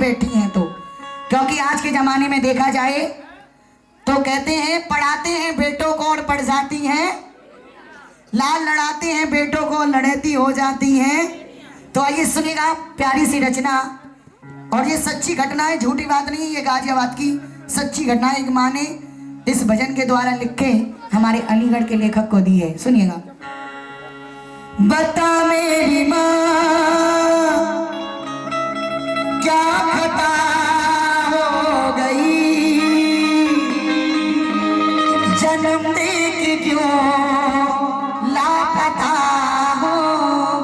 बैठी हैं तो, क्योंकि आज के जमाने में देखा जाए तो कहते हैं पढ़ाते हैं बेटों को और पढ़ जाती हैं, लाल लड़ाते हैं बेटों को लड़ती हो जाती हैं। तो आइए सुनिएगा प्यारी सी रचना, और ये सच्ची घटना है, झूठी बात नहीं, ये गाजियाबाद की सच्ची घटना है। एक माँ ने इस भजन के द्वारा लिख के हमारे अलीगढ़ के लेखक को दी है, सुनिएगा। बता मेरी माँ क्या खता हो गई, जन्म दे के क्यों लापता हो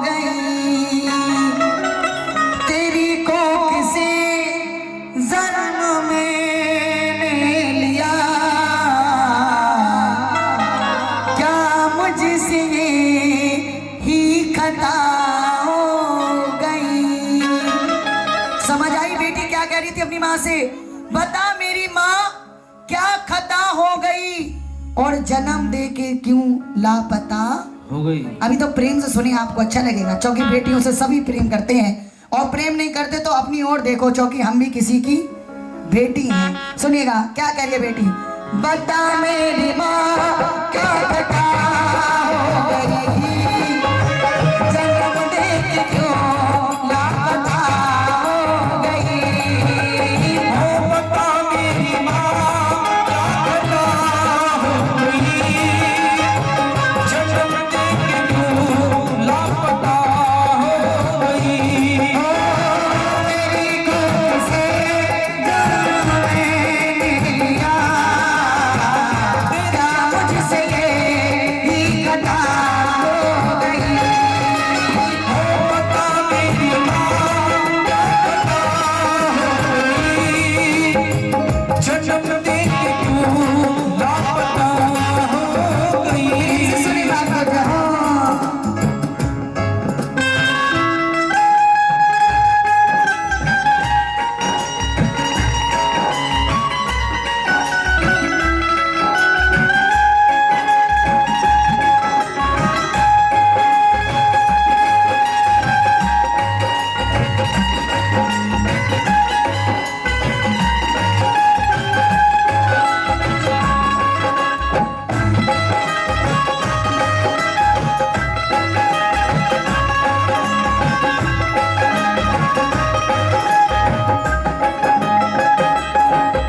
गई, तेरी कोख से जन्म मैंने लिया, क्या मुझसे ही खता हो गई। समझ आई बेटी क्या कह रही थी अपनी माँ से? बता मेरी माँ क्या खता हो गई और जन्म दे के क्यों लापता हो गई। अभी तो प्रेम से सुनिए, आपको अच्छा लगेगा, क्योंकि बेटियों से सभी प्रेम करते हैं, और प्रेम नहीं करते तो अपनी ओर देखो, क्योंकि हम भी किसी की बेटी हैं। सुनिएगा क्या कह रही है बेटी। बता मेरी माँ क्या खता हो गई, जन्म दे के क्यों लापता हो गई। ओ बता मेरी माँ क्या खता हो गई, जन्म दे के क्यों लापता हो गई। तेरी कोख से जन्म मैंने लिया, क्या मुझसे ही खता हो गई। ओ बता मेरी माँ क्या खता हो गई, जन्म दे के क्यों लापता हो गई। सुनी बात को जहाँ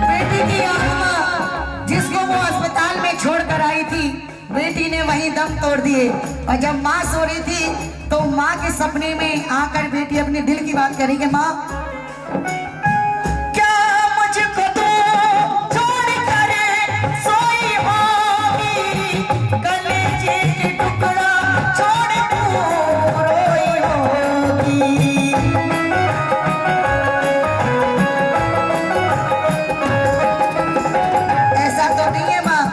बेटी की आत्मा जिसको वो अस्पताल में छोड़कर आई थी, बेटी ने वहीं दम तोड़ दिए। और जब माँ सो रही थी तो माँ के सपने में आकर बेटी अपने दिल की बात करी कि माँ क्या मुझको तू छोड़कर सोई होगी, कलेजे के टुकड़ा छोड़ तू रोई होगी। ऐसा तो नहीं है माँ,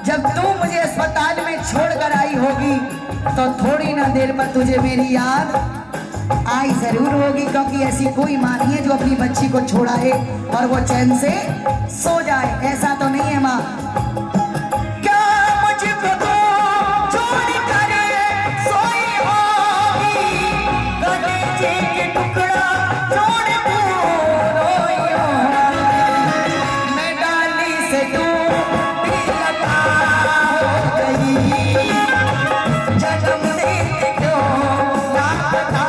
जब तू मुझे अस्पताल में छोड़कर आई होगी तो थोड़ी ना देर में तुझे मेरी याद आई जरूर होगी, क्योंकि ऐसी कोई माँ नहीं है जो अपनी बच्ची को छोड़ाए और वो चैन से सो जाए। ऐसा तो नहीं है माँ। क्या मुझको तू छोड़कर सोई होगी, कलेजे के टुकड़ा छोड़ तू रोई होगी। मैं डाली से टूटी लता हो गई, जन्म दे के क्यों लापता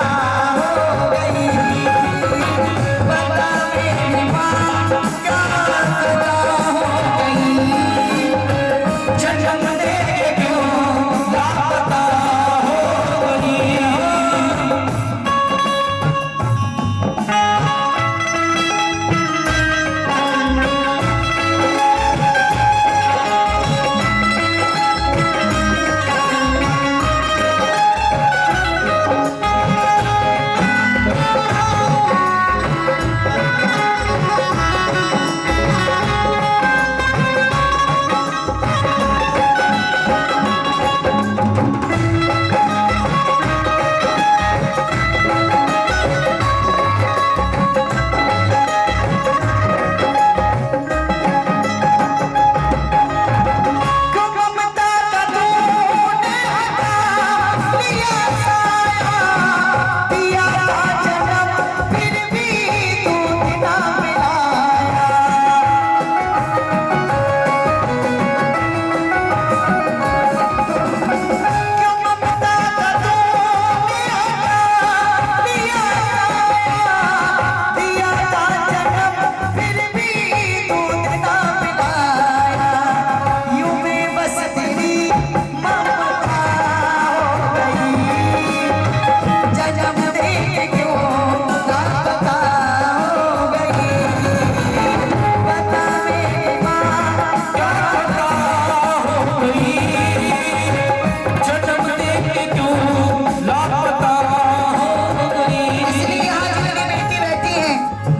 हो गई। बता मेरी माँ क्या खता हो गई,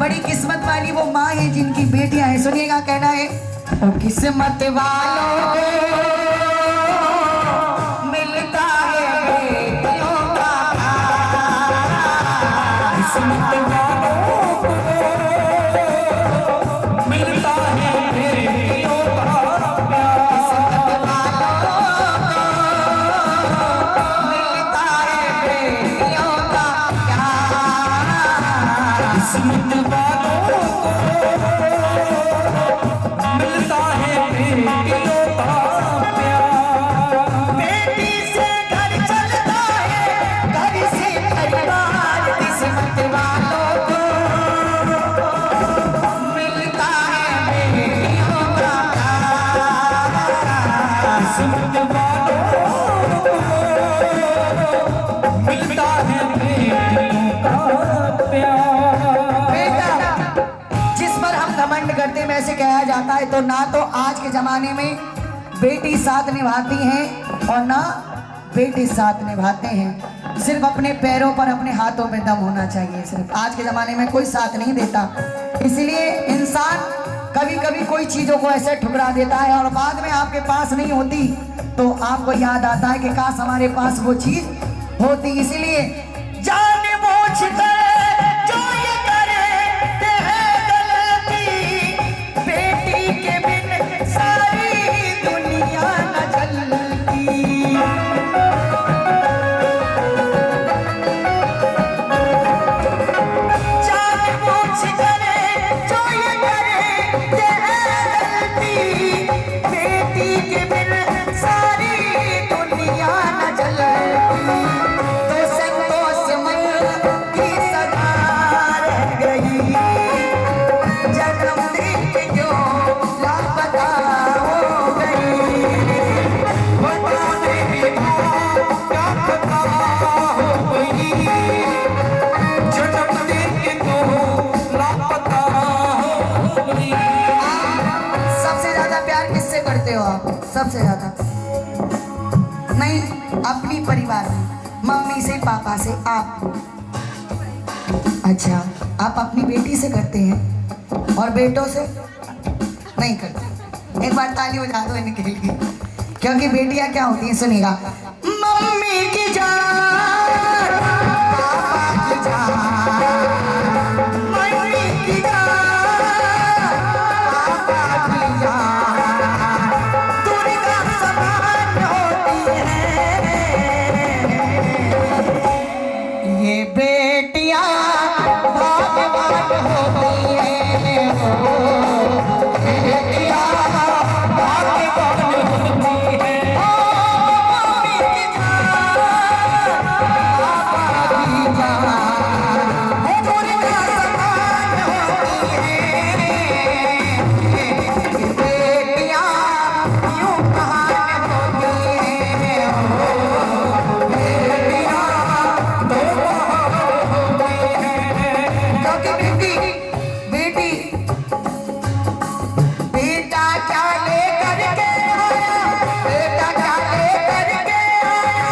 बड़ी किस्मत वाली वो माँ है जिनकी बेटियां हैं। सुनिएगा, कहना है ओ किस्मत वालों को मिलता है बेटियों का प्यार। किस्मत वालों को मिलता है बेटियों का प्यार। किस्मत वालों को मिलता है बेटियों का प्यार। बेटी से घर चलता है, घर से परिवार। किस्मत वालों को मिलता है बेटियों का प्यार। किस्मत वालों को मिलता है बेटियों का प्यार। बेटा, जिस पर हम घमंड करते हैं वैसे कहा जाता है, तो ना तो आज के जमाने में बेटी साथ निभाती हैं और ना बेटे साथ निभाते हैं। सिर्फ अपने पैरों पर, अपने हाथों में दम होना चाहिए। सिर्फ आज के जमाने में कोई साथ नहीं देता। इसलिए इंसान कभी कभी कोई चीजों को ऐसे ठुकरा देता है और बाद में आपके पास नहीं होती तो आपको याद आता है कि काश हमारे पास वो चीज होती। इसलिए जानबूझकर जो ये करते हैं गलती, बेटी के बिन सारी दुनिया न चलती। जानबूझकर जो ये करते हैं गलती, बेटी के बिन सारी दुनिया न चलती। तो संतोष मन की सदा रह गई, जन्मदिन जो लापता हो गई। बताने की क्या पता हो गई, जन्मदिन की तो लापता हो गई। सबसे ज्यादा प्यार किससे करते हो आप? सबसे ज्यादा नहीं, अपनी परिवार में, मम्मी से, पापा से, आप। अच्छा, आप अपनी बेटी से करते हैं और बेटों से नहीं करते। एक बार ताली बजा दो इनके लिए, क्योंकि बेटियां क्या होती हैं, सुनिएगा। मम्मी की जान, पापा की जान, मम्मी की जान, पापा की जान, दुर्गा समान होती है ये बेटियां, भाग्यवान होती हैं वो बेटियां, भाग्यवान होती हैं। ओ मम्मी की जान, पापा की जान, वो दुर्गा समान होती हैं ये बेटियां, यूं महान होती हैं वो बेटियां, दो क्योंकि बेटी बेटा क्या लेकर के आया, बेटा क्या लेकर के आया,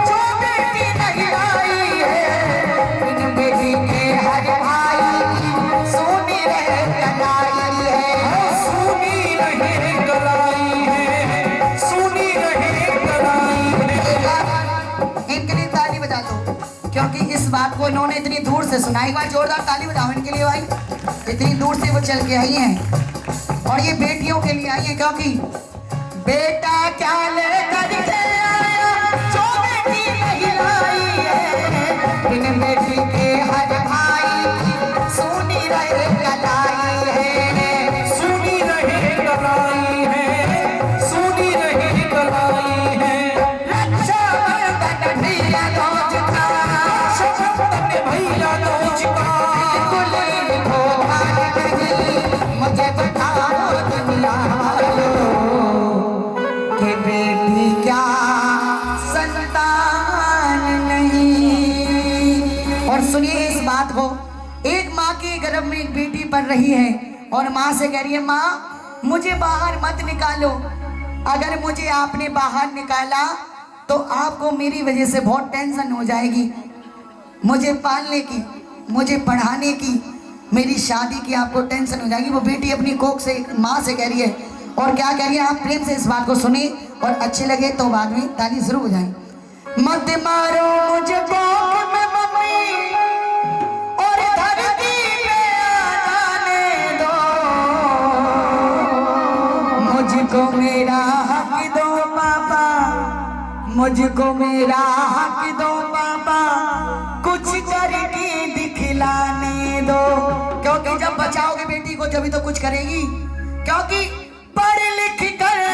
जो बेटी नहीं लाई है। इन बेटी के हर भाई की सोनी रहे कलाई है, सुनी रहे गलाई है, सुनी रहे गलाई है। इनके लिए ताली बजा दो, क्योंकि इस बात को इन्होंने इतनी दूर से सुना। एक बार जोरदार ताली बजाओ इनके लिए भाई, इतनी दूर से वो चल के आई हैं और ये बेटियों के लिए आई है। क्योंकि बेटा क्या लेकर के आया, जो बेटी नहीं लाई है। इन बेटी के हर भाई की सोनी रहे कलाई है, सुनी रहे गलाई है, सुनी रहे गलाई है। रक्षा बंधन भैया रोज का, शबनम भैया दोज का, बिल्कुल हो भाग नहीं, मुझे बताओ दुनिया वालों कि बेटी क्या संतान नहीं। और सुनिए इस बात को, एक माँ के गर्भ में एक बेटी पल रही है और माँ से कह रही है, माँ मुझे बाहर मत निकालो, अगर मुझे आपने बाहर निकाला तो आपको मेरी वजह से बहुत टेंशन हो जाएगी। मुझे पालने की, मुझे पढ़ाने की, मेरी शादी की आपको टेंशन हो जाएगी। वो बेटी अपनी कोख से माँ से कह रही है, और क्या कह रही है आप प्रेम से इस बात को सुनिए, और अच्छे लगे तो बाद में ताली जरूर हो जाए। मत मारो मुझे कोख में मम्मी, और धरती पे आ जाने दो, मुझको मेरा हक दो पापा, मुझको मेरा हक दो पापा, कुछ करके दिखलाने दो। क्योंकि जब बचाओगे बेटी को जब तो कुछ करेगी, क्योंकि पढ़ लिख कर